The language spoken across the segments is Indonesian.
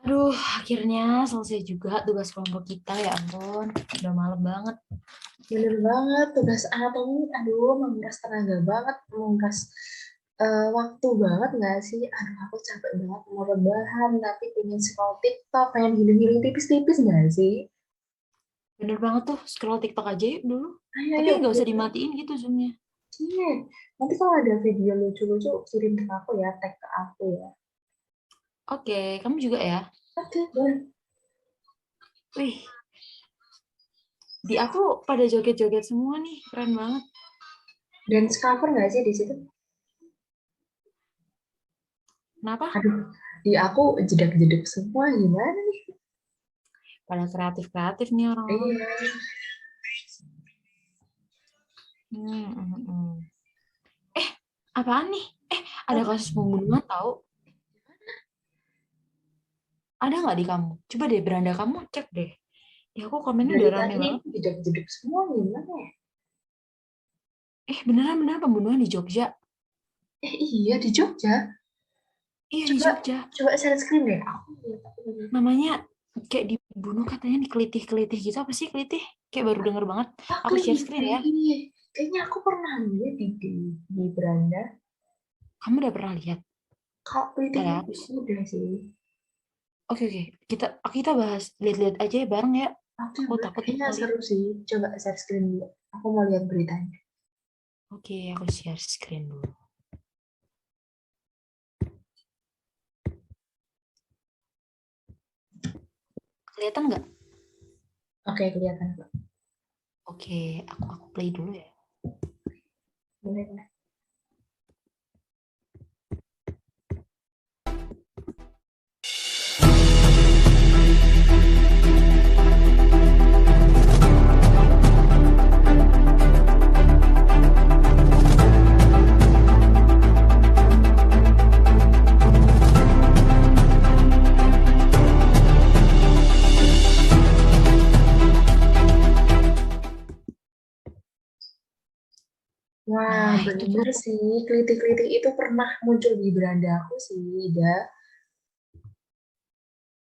Aduh, akhirnya selesai juga tugas kelompok kita. Ya ampun, udah malam banget. Bener banget, tugas anatomi, aduh, menguras tenaga banget, menguras waktu banget nggak sih? Aduh, aku capek banget mau rebahan, tapi pengen scroll TikTok, pengen healing-healing tipis-tipis nggak sih? Bener banget tuh, scroll TikTok aja yuk dulu. Ayo, Tapi ayo, nggak usah kita. dimatiin gitu Zoom-nya. Iya. Nanti kalau ada video lucu-lucu, kirim ke aku ya, tag ke aku ya. Oke, kamu juga ya? Oke, boleh. Wih, di aku pada joget-joget semua nih. Keren banget. Dance cover nggak sih di situ? Kenapa? Aduh, di aku jedak-jeduk semua, gimana nih? Pada kreatif-kreatif nih orang-orang. Iya. Hmm. Eh, apaan nih? Ada kasus pembunuhan tahu? Ada nggak di kamu? Coba deh beranda kamu cek deh. Ya aku komennya Dari udah rame tadi banget. jedak-jeduk semua, gimana ya? Beneran pembunuhan di Jogja. Iya, di Jogja. Iya di Coba Jogja. coba share screen deh. Aku lihat aku lihat. Namanya kayak dibunuh katanya di kelitih-kelitih gitu. Apa sih kelitih? Kayak baru denger banget. Oh, Aku share screen ya. kelitih. Kayaknya aku pernah lihat di beranda. Kamu udah pernah lihat? Kalau kelitih Udah, itu udah sih. oke oke. Kita bahas lihat-lihat aja ya bareng ya. Oke, Aku boleh. takut Kayaknya kali. seru sih. Coba share screen dulu. Aku mau lihat beritanya. Oke, aku share screen dulu. Kelihatan nggak? Oke, kelihatan kok. Oke, aku play dulu ya. Boleh, boleh. Wah, Nah, itu tuh. bener sih. Kelitih-kelitih itu pernah muncul di beranda aku sih, Ida.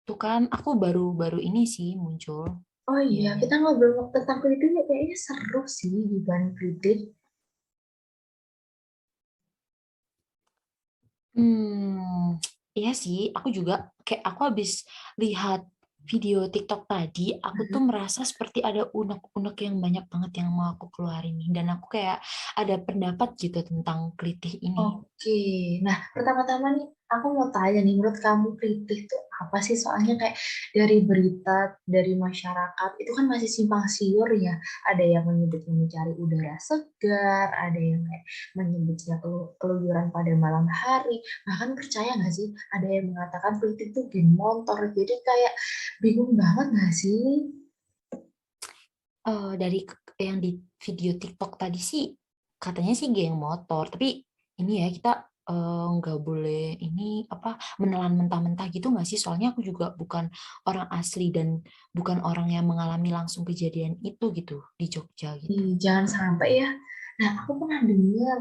Tuh kan aku baru-baru ini sih muncul. Oh Ya iya, kan? kita ngobrol tentang kelitih kayaknya seru sih di kelitih. Iya sih, aku juga kayak aku habis lihat video TikTok tadi, aku tuh merasa seperti ada unek-unek yang banyak banget yang mau aku keluarin nih. Dan aku kayak ada pendapat gitu tentang kelitih ini. Oke, nah pertama-tama nih aku mau tanya nih, menurut kamu kritik itu apa sih? Soalnya kayak dari berita, dari masyarakat itu kan masih simpang siur ya. Ada yang menyebutnya mencari udara segar, ada yang kayak menyebutnya keluyuran pada malam hari. Bahkan percaya nggak sih? Ada yang mengatakan kritik itu geng motor. Jadi kayak bingung banget nggak sih? Dari yang di video TikTok tadi sih katanya sih geng motor, tapi ini ya kita nggak boleh ini apa menelan mentah-mentah gitu nggak sih? Soalnya aku juga bukan orang asli dan bukan orang yang mengalami langsung kejadian itu gitu di Jogja gitu. Jangan sampai ya. Nah, aku pernah dengar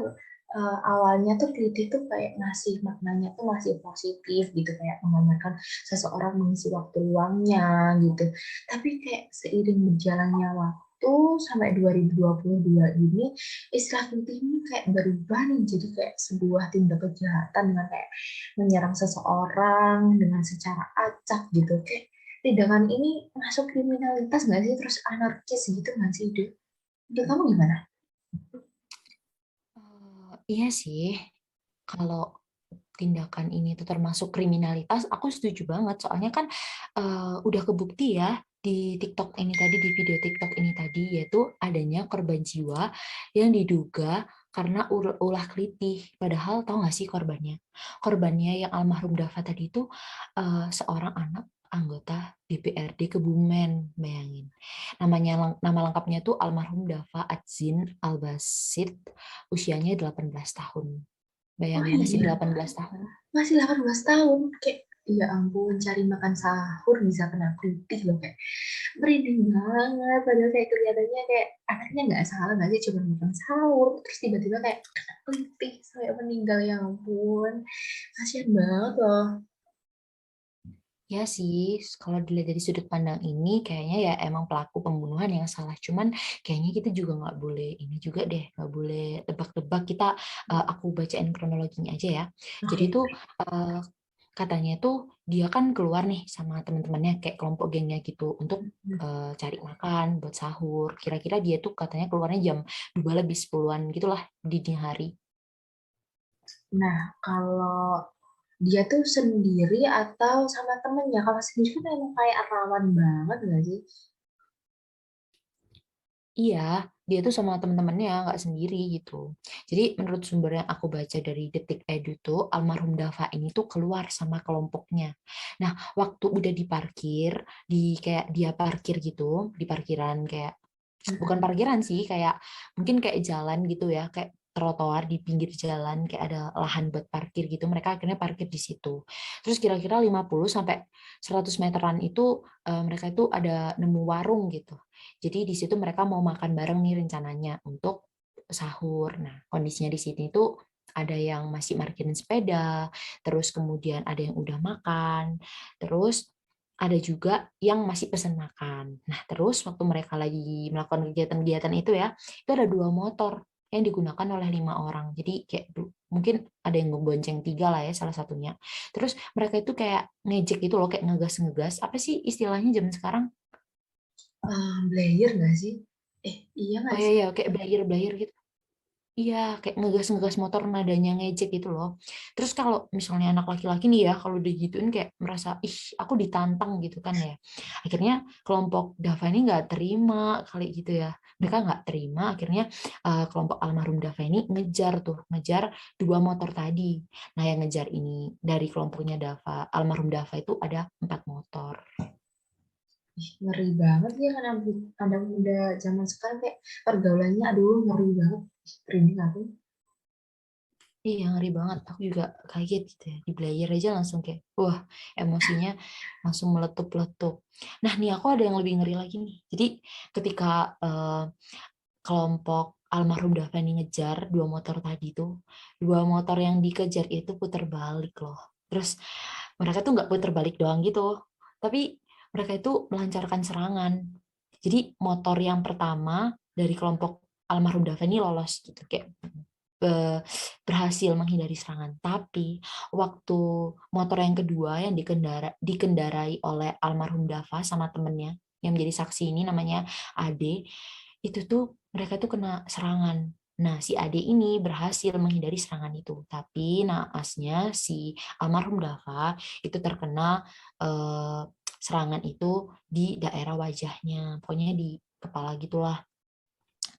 awalnya tuh kritik tuh kayak masih maknanya tuh masih positif gitu kayak menggambarkan seseorang mengisi waktu luangnya gitu. Tapi kayak seiring berjalannya waktu sampai 2022 ini istilah kritik ini kayak berubah nih jadi kayak sebuah tindak kejahatan dengan kayak menyerang seseorang dengan secara acak gitu. Kayak tindakan ini masuk kriminalitas nggak sih? Terus anarkis gitu nggak sih, Dek? Menurut kamu gimana? Iya sih, kalau tindakan ini itu termasuk kriminalitas, aku setuju banget. Soalnya kan udah kebukti ya di TikTok ini tadi, di video TikTok ini tadi, yaitu adanya korban jiwa yang diduga karena ulah kelitih. Padahal tahu nggak sih korbannya? Korbannya yang almarhum Dava tadi itu seorang anak anggota DPRD Kebumen, bayangin. Nama lengkapnya tuh almarhum Dava Adzin Albasid, usianya 18 tahun. Oh Bayangin masih iya, 18 tahun. masih 18 tahun. Kayak, ya ampun, cari makan sahur bisa kena kritik loh. Kayak, merinding banget. Padahal kayak kelihatannya kayak anaknya nggak salah, nggak sih? Cuma makan sahur. Terus tiba-tiba kayak kena kritik sampai meninggal. Ya ampun, kasihan banget loh. Ya sih, kalau dilihat dari sudut pandang ini, kayaknya ya emang pelaku pembunuhan yang salah. Cuman kayaknya kita juga nggak boleh ini juga deh, nggak boleh tebak-tebak. Kita aku bacain kronologinya aja ya. Jadi Oke. tuh eh, katanya tuh dia kan keluar nih sama teman-temannya kayak kelompok gengnya gitu untuk cari makan buat sahur. Kira-kira dia tuh katanya keluarnya jam 2 lebih 10-an gitulah di dini hari. Nah, kalau dia tuh sendiri atau sama temennya? Kalau sendiri kan emang kayak rawan banget nggak sih? Iya, dia tuh sama teman-temannya nggak sendiri gitu. Jadi menurut sumber yang aku baca dari Detik Edu tuh almarhum Dava ini tuh keluar sama kelompoknya. Nah, waktu udah diparkir di kayak dia parkir gitu di parkiran kayak bukan Mm-mm. parkiran sih kayak mungkin kayak jalan gitu ya kayak trotoar di pinggir jalan kayak ada lahan buat parkir gitu mereka akhirnya parkir di situ terus kira-kira 50 sampai 100 meteran itu mereka itu ada nemu warung gitu jadi di situ mereka mau makan bareng nih rencananya untuk sahur. Nah, kondisinya di sini tuh ada yang masih parkirin sepeda, terus kemudian ada yang udah makan, terus ada juga yang masih pesan makan. Nah, terus waktu mereka lagi melakukan kegiatan-kegiatan itu ya, itu ada 2 motor yang digunakan oleh 5 orang. Jadi kayak mungkin ada yang ngebonceng 3 lah ya salah satunya. Terus mereka itu kayak ngejek gitu loh, kayak ngegas-ngegas. Apa sih istilahnya zaman sekarang? Blayer nggak sih? Iya Oh nggak iya sih? ya, kayak blayer-blayer gitu. Iya, kayak ngegas-ngegas motor nadanya ngejek gitu loh. Terus kalau misalnya anak laki-laki nih ya, kalau digituin kayak merasa, ih, aku ditantang gitu kan ya. Akhirnya kelompok Dava ini nggak terima kali gitu ya. Mereka nggak terima, akhirnya kelompok almarhum Dava ini ngejar tuh, ngejar 2 motor tadi. Nah, yang ngejar ini dari kelompoknya Dava, almarhum Dava itu ada 4 motor. Ih, ngeri banget ya kan anak muda zaman sekarang kayak pergaulannya aduh ngeri banget. Merinding aku. Iya, ngeri banget. Aku juga kaget gitu ya. Di player aja langsung kayak, wah, emosinya langsung meletup-letup. Nah, nih aku ada yang lebih ngeri lagi nih. Jadi, ketika kelompok almarhum Dafani ngejar 2 motor tadi tuh, 2 motor yang dikejar itu putar balik loh. Terus, mereka tuh nggak putar balik doang gitu. Tapi, mereka itu melancarkan serangan. Jadi, motor yang pertama dari kelompok almarhum Dafani lolos gitu. Kayak eh, berhasil menghindari serangan. Tapi waktu motor yang kedua yang dikendarai oleh almarhum Dava sama temennya yang menjadi saksi ini namanya Ade, itu tuh mereka tuh kena serangan. Nah, si Ade ini berhasil menghindari serangan itu. Tapi naasnya si almarhum Dava itu terkena eh, serangan itu di daerah wajahnya. Pokoknya di kepala gitulah.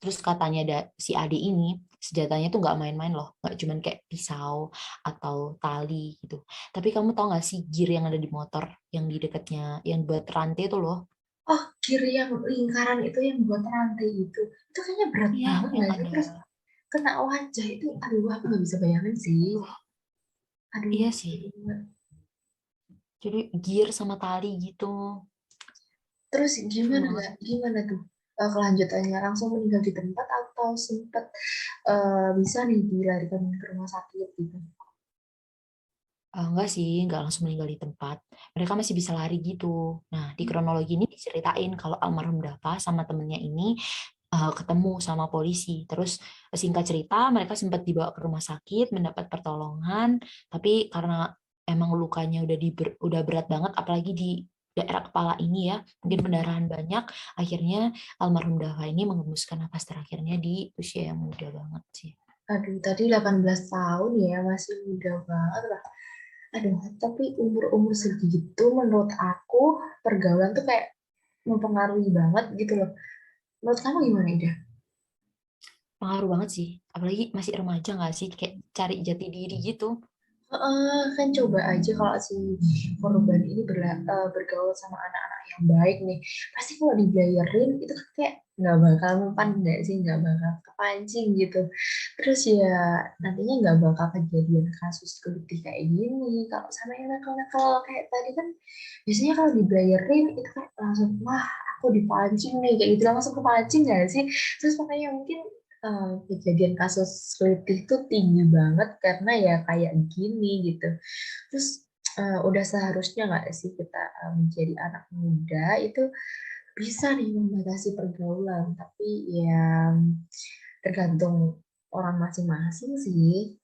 Terus katanya si Ade ini senjatanya tuh nggak main-main loh, nggak cuman kayak pisau atau tali gitu. Tapi kamu tahu nggak sih gear yang ada di motor yang di dekatnya, yang buat rantai itu loh? Oh, kiri yang lingkaran itu yang buat rantai itu kayaknya berat Iya, banget yang nggak sih? ada. Terus kena wajah itu, aduh aku nggak bisa bayangin sih. Aduh, Aduh, iya sih. Jadi gear sama tali gitu. terus Serem gimana banget. nggak? Gimana tuh kelanjutannya? Langsung meninggal di tempat atau sempat bisa nih dilarikan ke rumah sakit gitu? Enggak sih, enggak langsung meninggal di tempat. Mereka masih bisa lari gitu. Nah, di kronologi ini diceritain kalau almarhum Dava sama temennya ini ketemu sama polisi. Terus singkat cerita mereka sempat dibawa ke rumah sakit mendapat pertolongan, tapi karena emang lukanya udah berat banget apalagi di daerah kepala ini ya, mungkin pendarahan banyak, akhirnya almarhum Dava ini mengembuskan napas terakhirnya di usia yang muda banget sih. Aduh, tadi 18 tahun ya, masih muda banget lah. Aduh, tapi umur-umur segitu menurut aku pergaulan tuh kayak mempengaruhi banget gitu loh. Menurut kamu gimana, Ida? Pengaruh banget sih, apalagi masih remaja nggak sih, kayak cari jati diri gitu. Kan coba aja kalau si korban ini bergaul sama anak-anak yang baik nih, pasti kalau dibayarin itu kan kayak nggak bakal mempan nggak sih, nggak bakal kepancing gitu. Terus ya nantinya nggak bakal kejadian kasus kelitih kayak gini. Kalau sama yang nakal-nakal kayak tadi kan biasanya kalau dibayarin itu kan langsung wah aku dipancing nih kayak gitu langsung kepancing nggak sih. Terus makanya mungkin kejadian kasus kelitih itu tinggi banget karena ya kayak gini gitu. Terus udah seharusnya nggak sih kita menjadi anak muda itu bisa nih membatasi pergaulan, tapi ya tergantung orang masing-masing sih.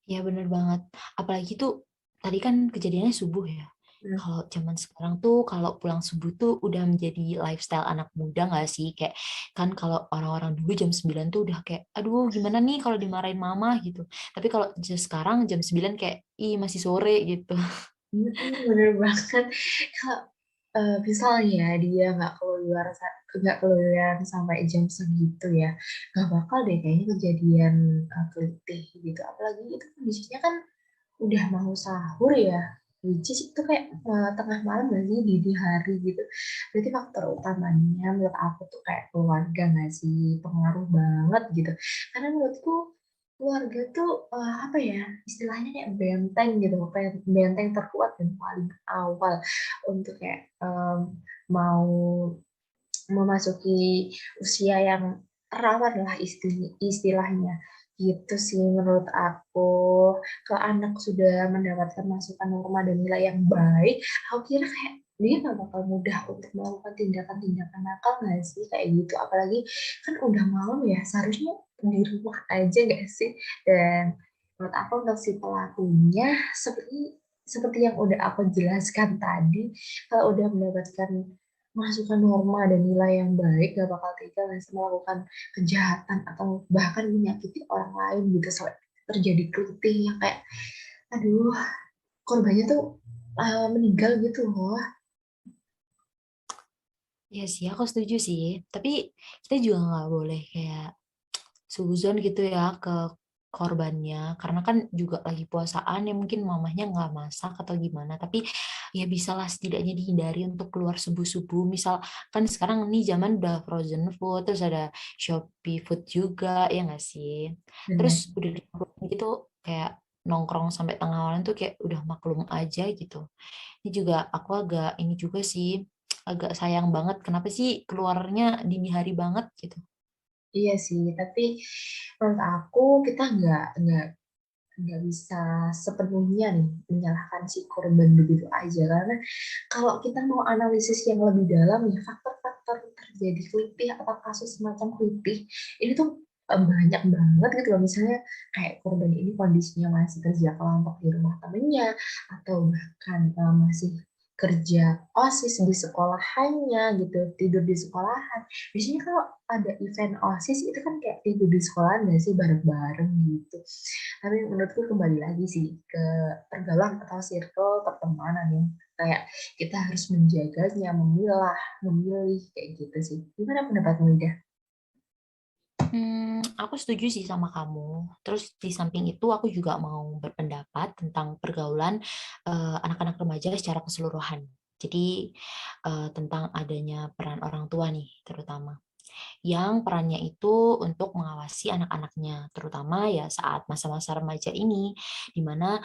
Ya bener banget. Apalagi tuh tadi kan kejadiannya subuh ya. Hmm. Kalau zaman sekarang tuh kalau pulang subuh tuh udah menjadi lifestyle anak muda nggak sih? Kayak kan kalau orang-orang dulu jam 9 tuh udah kayak aduh gimana nih kalau dimarahin mama gitu. Tapi kalau sekarang jam 9 kayak ih masih sore gitu. Bener banget. Kalau misalnya dia nggak keluar sampai jam segitu ya, nggak bakal deh kayaknya kejadian kelitih gitu. Apalagi itu kondisinya kan udah mau sahur ya, which is itu kayak tengah malam nggak sih, di hari gitu. Berarti faktor utamanya menurut aku tuh kayak keluarga nggak sih, pengaruh banget gitu. Karena menurutku keluarga tuh apa ya, istilahnya kayak benteng gitu, kayak benteng terkuat dan paling awal untuk kayak mau memasuki usia yang rawan lah istilahnya gitu sih menurut aku. Kalau anak sudah mendapatkan masukan norma dan nilai yang baik, aku kira kayak dia nggak bakal mudah untuk melakukan tindakan-tindakan nakal nggak sih kayak gitu. Apalagi kan udah malam ya, seharusnya di rumah aja nggak sih. Dan menurut aku untuk si pelakunya seperti seperti yang udah aku jelaskan tadi, kalau udah mendapatkan masukan norma dan nilai yang baik, gak bakal tega nggak sih melakukan kejahatan atau bahkan menyakiti orang lain gitu sampai terjadi kelitih yang kayak aduh, korbannya tuh meninggal gitu loh. Iya sih, aku setuju sih. Tapi kita juga nggak boleh kayak suzon gitu ya ke korbannya. Karena kan juga lagi puasaan ya mungkin mamahnya nggak masak atau gimana. Tapi ya bisalah setidaknya dihindari untuk keluar subuh-subuh. Misal kan sekarang nih zaman udah frozen food, terus ada Shopee Food juga, ya nggak sih? Terus Benar. udah gitu kayak nongkrong sampai tengah malam tuh kayak udah maklum aja gitu. Ini juga aku agak ini juga sih agak sayang banget kenapa sih keluarnya dini hari banget gitu. Iya sih, tapi menurut aku kita nggak bisa sepenuhnya nih menyalahkan si korban begitu aja, karena kalau kita mau analisis yang lebih dalam ya, faktor-faktor terjadi kelitih atau kasus semacam kelitih ini tuh banyak banget gitu loh. Misalnya kayak korban ini kondisinya masih kerja kelompok di rumah temennya, atau bahkan masih kerja OSIS di sekolahannya gitu, tidur di sekolahan. Biasanya kalau ada event OSIS itu kan kayak tidur di sekolahan nggak sih, bareng-bareng gitu. Tapi menurutku kembali lagi sih ke pergaulan atau circle pertemanan yang kayak kita harus menjaganya, memilih kayak gitu sih. Gimana pendapatmu, Ida? Aku setuju sih sama kamu. Terus di samping itu aku juga mau berpendapat tentang pergaulan anak-anak remaja secara keseluruhan. Jadi tentang adanya peran orang tua nih terutama. Yang perannya itu untuk mengawasi anak-anaknya, terutama ya saat masa-masa remaja ini, di mana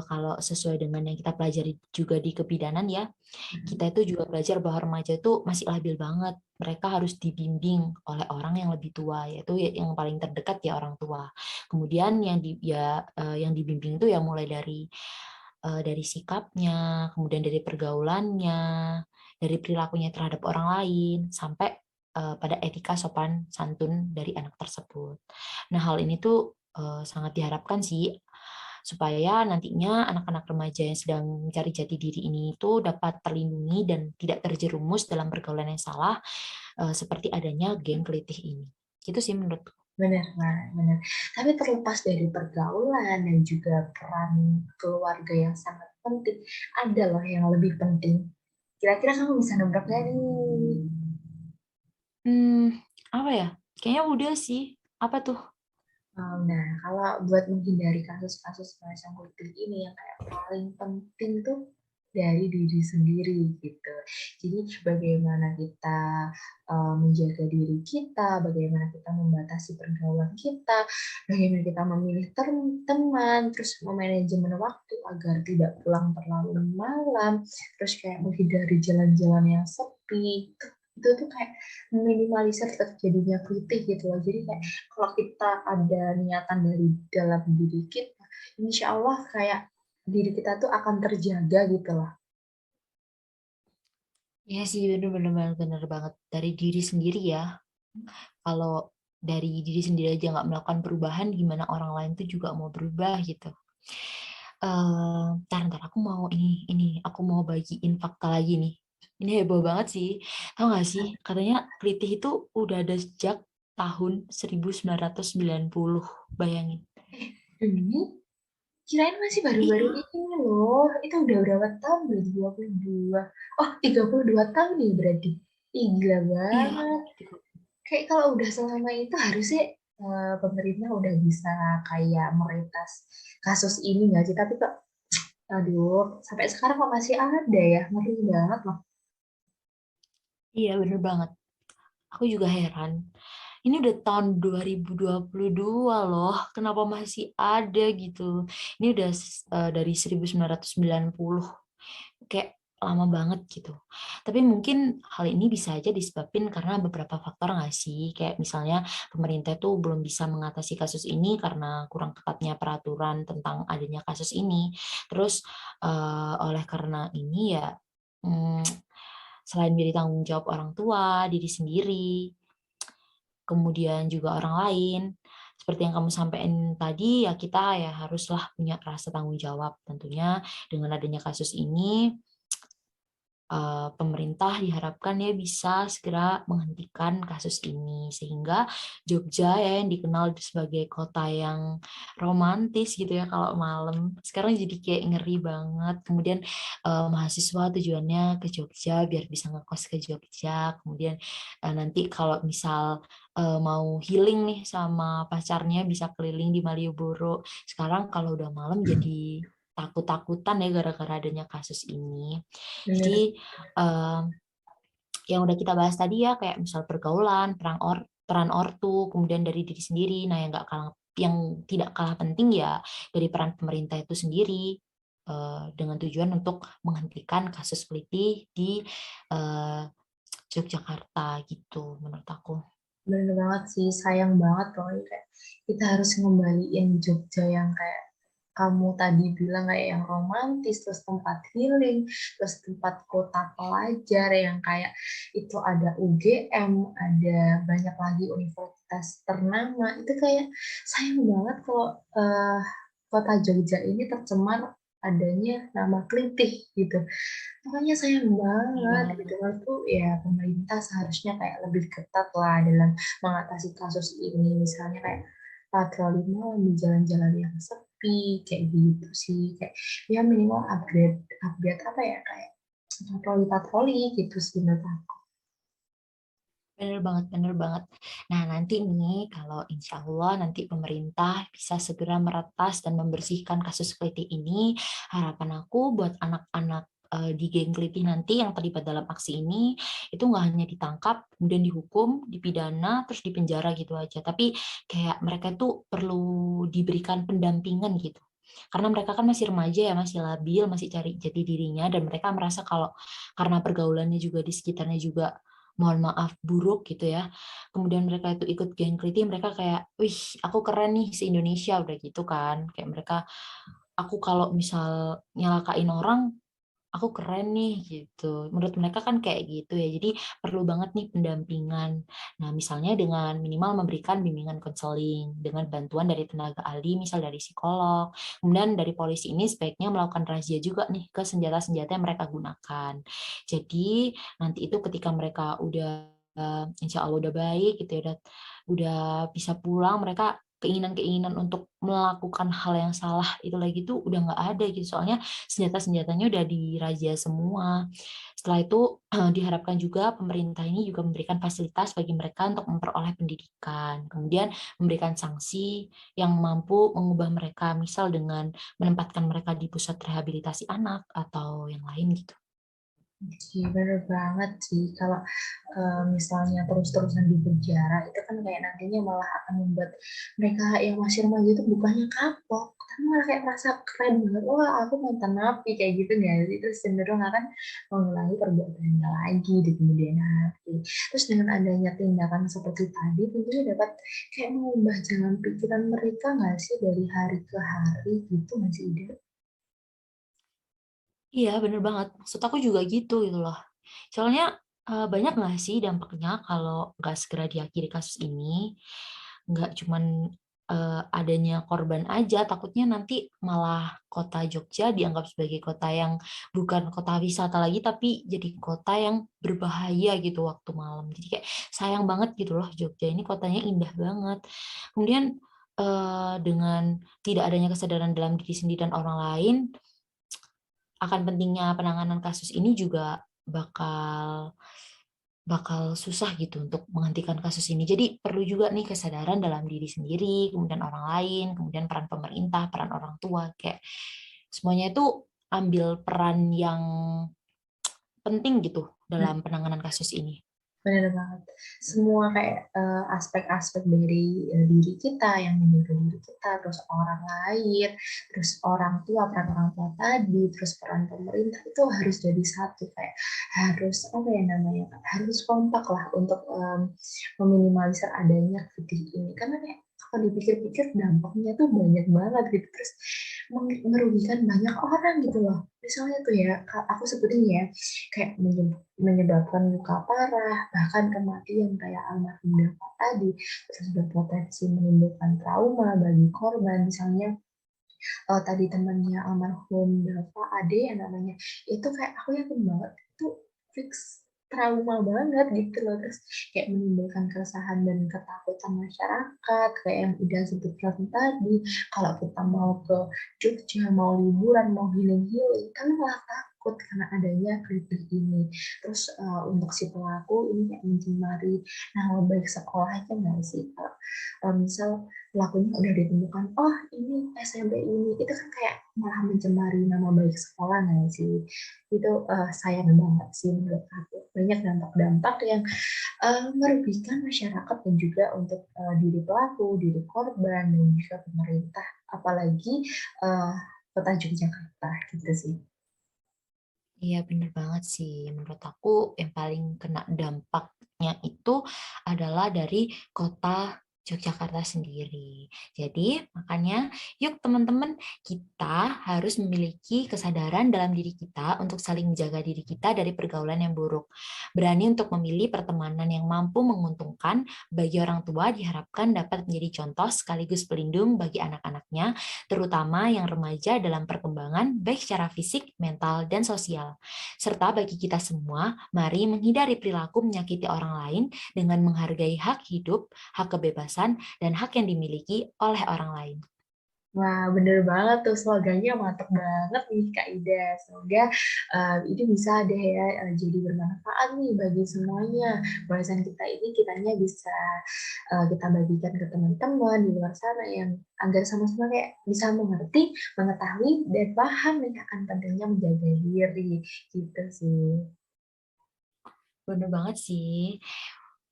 kalau sesuai dengan yang kita pelajari juga di kebidanan ya, kita itu juga belajar bahwa remaja itu masih labil banget. Mereka harus dibimbing oleh orang yang lebih tua, yaitu yang paling terdekat ya orang tua. Kemudian yang dibimbing itu ya mulai dari sikapnya, kemudian dari pergaulannya, dari perilakunya terhadap orang lain, sampai pada etika sopan santun dari anak tersebut. Nah, hal ini tuh sangat diharapkan sih supaya nantinya anak-anak remaja yang sedang mencari jati diri ini itu dapat terlindungi dan tidak terjerumus dalam pergaulan yang salah seperti adanya geng kelitih ini. Itu sih menurutku. Benar, benar. Tapi terlepas dari pergaulan dan juga peran keluarga yang sangat penting, ada loh yang lebih penting. Kira-kira kamu bisa nebak gak nih? Hmm, apa ya? Kayaknya udah sih. Apa tuh? Nah, kalau buat menghindari kasus-kasus semacam bullying ini yang kayak paling penting tuh dari diri sendiri gitu. Jadi bagaimana kita menjaga diri kita, bagaimana kita membatasi pergaulan kita, bagaimana kita memilih teman, terus memanajemen waktu agar tidak pulang terlalu malam, terus kayak menghindari jalan-jalan yang sepi. Itu tuh kayak meminimalisir terjadinya kritik gitu loh. Jadi kayak kalau kita ada niatan dari dalam diri kita, insya Allah kayak diri kita tuh akan terjaga gitu loh. Iya sih, bener-bener bener banget. Dari diri sendiri ya. Kalau dari diri sendiri aja nggak melakukan perubahan, gimana orang lain tuh juga mau berubah gitu. Ntar aku mau aku mau bagiin fakta lagi nih. Ini heboh banget sih. Tahu nggak sih, katanya kelitih itu udah ada sejak tahun 1990. Bayangin. Ini kirain masih baru-baru Iya, ini loh. Itu udah berapa tahun? Berarti 22. Oh, 32 tahun nih berarti. Ih, gila iya. banget. Kayak kalau udah selama itu harusnya pemerintah udah bisa kayak meretas kasus ini nggak sih? Tapi kok, aduh, sampai sekarang kok masih ada ya. Ngeri banget loh. Iya, bener banget. Aku juga heran. Ini udah tahun 2022 loh. Kenapa masih ada gitu? Ini udah dari 1990. Kayak lama banget gitu. Tapi mungkin hal ini bisa aja disebabkan karena beberapa faktor nggak sih? Kayak misalnya pemerintah tuh belum bisa mengatasi kasus ini karena kurang ketatnya peraturan tentang adanya kasus ini. Terus oleh karena ini ya, hmm, selain menjadi tanggung jawab orang tua, diri sendiri, kemudian juga orang lain. Seperti yang kamu sampaikan tadi, ya kita ya haruslah punya rasa tanggung jawab. Tentunya dengan adanya kasus ini, pemerintah diharapkan ya bisa segera menghentikan kasus ini sehingga Jogja ya yang dikenal sebagai kota yang romantis gitu ya kalau malam sekarang jadi kayak ngeri banget. Kemudian mahasiswa tujuannya ke Jogja biar bisa ngekos ke Jogja. Kemudian nanti kalau misal mau healing nih sama pacarnya bisa keliling di Malioboro. Sekarang kalau udah malam jadi takut-takutan ya gara-gara adanya kasus ini. Bener. Jadi eh, yang udah kita bahas tadi ya kayak misal pergaulan, peran ortu, kemudian dari diri sendiri. Nah, yang tidak kalah penting ya dari peran pemerintah itu sendiri dengan tujuan untuk menghentikan kasus kelitih di eh, Yogyakarta gitu menurut aku. Bener banget sih. Sayang banget pokoknya kayak kita harus ngembaliin Jogja yang kayak kamu tadi bilang kayak yang romantis, terus tempat healing, terus tempat kota pelajar yang kayak itu ada UGM, ada banyak lagi universitas ternama. Itu kayak sayang banget kalau eh, kota Jogja ini tercemar adanya nama Kelitih gitu. Makanya sayang Bener banget banget. gitu. Menurutku ya pemerintah seharusnya kayak lebih ketat lah dalam mengatasi kasus ini. Misalnya kayak patroli malam di jalan-jalan yang sepi kayak gitu sih. Kayak ya minimal upgrade upgrade apa ya kayak patroli-patroli gitu sih menurut aku. Bener banget, bener banget. Nah, nanti nih, kalau insya Allah nanti pemerintah bisa segera meretas dan membersihkan kasus kelitih ini, harapan aku buat anak-anak di geng kelitih nanti yang terlibat dalam aksi ini, itu nggak hanya ditangkap, kemudian dihukum, dipidana, terus dipenjara gitu aja. Tapi kayak mereka tuh perlu diberikan pendampingan gitu. Karena mereka kan masih remaja ya, masih labil, masih cari jati dirinya, dan mereka merasa kalau karena pergaulannya juga di sekitarnya juga mohon maaf buruk gitu ya. Kemudian mereka itu ikut geng kelitih, mereka kayak, wih, aku keren nih se Indonesia udah gitu kan. Kayak mereka, aku kalau misal nyalakain orang, aku keren nih gitu. Menurut mereka kan kayak gitu ya. Jadi perlu banget nih pendampingan. Nah, misalnya dengan minimal memberikan bimbingan konseling dengan bantuan dari tenaga ahli, misal dari psikolog. Kemudian dari polisi ini sebaiknya melakukan razia juga nih ke senjata-senjata yang mereka gunakan. Jadi nanti itu ketika mereka udah insya Allah udah baik gitu ya, udah bisa pulang, mereka keinginan-keinginan untuk melakukan hal yang salah itu lagi tuh udah nggak ada gitu. Soalnya senjata-senjatanya udah dirazia semua. Setelah itu diharapkan juga pemerintah ini juga memberikan fasilitas bagi mereka untuk memperoleh pendidikan. Kemudian memberikan sanksi yang mampu mengubah mereka, misal dengan menempatkan mereka di pusat rehabilitasi anak atau yang lain gitu. Iya bener banget sih kalau misalnya terus-terusan di penjara itu kan kayak nantinya malah akan membuat mereka yang masih remaja itu bukannya kapok tapi malah kayak merasa keren banget wah aku mantan napi kayak gitu nggak sih terus cenderung akan mengulangi perbuatannya lagi di kemudian hari terus dengan adanya tindakan seperti tadi tentunya dapat kayak mengubah jalan pikiran mereka nggak sih dari hari ke hari gitu masih ide. Iya, bener banget. Maksud aku juga gitu loh. Soalnya banyak nggak sih dampaknya kalau nggak segera diakhiri kasus ini? Nggak cuman adanya korban aja, takutnya nanti malah kota Jogja dianggap sebagai kota yang bukan kota wisata lagi, tapi jadi kota yang berbahaya gitu waktu malam. Jadi kayak sayang banget gitu loh, Jogja ini kotanya indah banget. Kemudian dengan tidak adanya kesadaran dalam diri sendiri dan orang lain, akan pentingnya penanganan kasus ini juga bakal bakal susah gitu untuk menghentikan kasus ini. Jadi perlu juga nih kesadaran dalam diri sendiri, kemudian orang lain, kemudian peran pemerintah, peran orang tua, kayak semuanya itu ambil peran yang penting gitu dalam penanganan kasus ini. Benar banget. Semua kayak aspek-aspek dari diri kita yang menjaga diri kita, terus orang lain, terus orang tua, peran orang tua tadi, terus peran pemerintah itu harus jadi satu kayak harus apa ya namanya, harus kompak lah untuk meminimalisir adanya kritik ini. Karena kayak kalau dipikir-pikir dampaknya tuh banyak banget gitu, terus merugikan banyak orang gitu loh. Misalnya tuh ya, aku sebutin ya, kayak menyebabkan luka parah, bahkan kematian kayak almarhum Dava tadi, terus berpotensi menimbulkan trauma bagi korban, misalnya tadi temannya almarhum Dava Ade yang namanya, itu kayak aku yakin banget itu fix trauma banget gitu loh, terus kayak menimbulkan keresahan dan ketakutan masyarakat kayak yang udah sebutkan tadi, kalau kita mau ke Jogja, mau liburan, mau healing-healing kan malah takut karena adanya kritik ini. Terus untuk si pelaku ini kayak mencemari nama baik sekolah itu nggak sih, kalau misal pelakunya udah ditemukan, oh ini SMP ini, itu kan kayak malah mencemari nama baik sekolah nggak sih? Itu sayang banget sih menurut aku. Banyak dampak-dampak yang merugikan masyarakat dan juga untuk diri pelaku, diri korban, dan juga pemerintah. Apalagi uh, kota Yogyakarta gitu sih. Iya bener banget sih. Menurut aku yang paling kena dampaknya itu adalah dari kota Yogyakarta sendiri. Jadi makanya yuk teman-teman, kita harus memiliki kesadaran dalam diri kita untuk saling menjaga diri kita dari pergaulan yang buruk. Berani untuk memilih pertemanan yang mampu menguntungkan bagi orang tua diharapkan dapat menjadi contoh sekaligus pelindung bagi anak-anaknya, terutama yang remaja dalam perkembangan baik secara fisik, mental, dan sosial. Serta bagi kita semua, mari menghindari perilaku menyakiti orang lain dengan menghargai hak hidup, hak kebebasan, dan hak yang dimiliki oleh orang lain. Wah, bener banget tuh slogannya mantep banget nih Kak Ida. Semoga ini bisa deh ya jadi bermanfaat nih bagi semuanya. Bahasan kita ini kitanya bisa kita bagikan ke teman-teman di luar sana yang agar sama-sama kayak bisa mengerti, mengetahui, dan paham nih akan pentingnya menjaga diri gitu sih. Bener banget sih.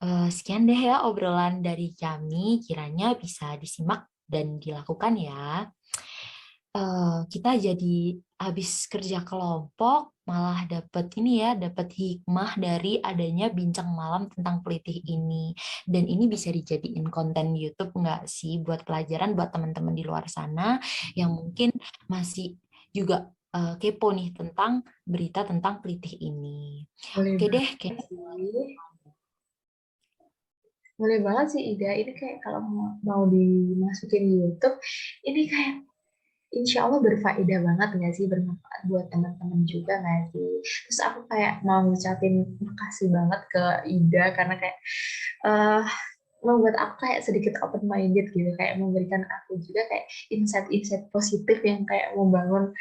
Sekian deh ya obrolan dari kami, kiranya bisa disimak dan dilakukan ya. Kita jadi habis kerja kelompok malah dapat ini ya, dapat hikmah dari adanya bincang malam tentang pelitih ini. Dan ini bisa dijadiin konten YouTube nggak sih buat pelajaran buat teman-teman di luar sana yang mungkin masih juga kepo nih tentang berita tentang pelitih ini. Boleh Oke deh, banget kayaknya sih. Boleh banget sih Ida. Ini kayak kalau mau dimasukin di YouTube, ini kayak insya Allah berfaedah banget nggak sih, bermanfaat buat teman-teman juga nggak sih. Terus aku kayak mau ngucapin makasih banget ke Ida karena kayak eh membuat aku kayak sedikit open minded gitu, kayak memberikan aku juga kayak insight-insight positif yang kayak membangun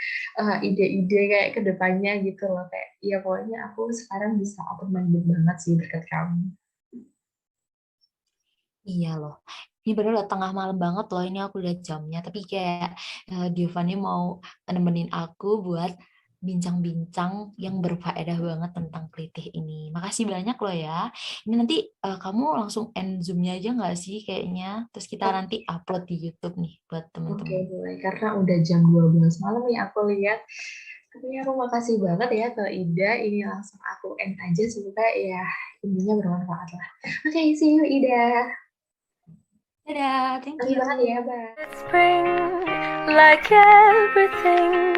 ide-ide kayak kedepannya gitu loh, kayak ya pokoknya aku sekarang bisa open minded banget sih berkat kamu. iya loh. Ini baru udah tengah malam banget loh. Ini aku lihat jamnya. Tapi kayak Giovanni mau nemenin aku buat bincang-bincang yang berfaedah banget tentang kelitih ini. Makasih banyak loh ya. Ini nanti kamu langsung end Zoom-nya aja nggak sih kayaknya? Terus kita nanti upload di YouTube nih buat Oke, teman-teman. boleh. Karena udah jam 12 malam nih aku lihat. Tapi aku makasih banget ya ke Ida. Ini langsung aku end aja. Semoga ya intinya bermanfaat lah. Oke, see you Ida. Dadah, thank Makasih banget ya, you. bye. Spring, like everything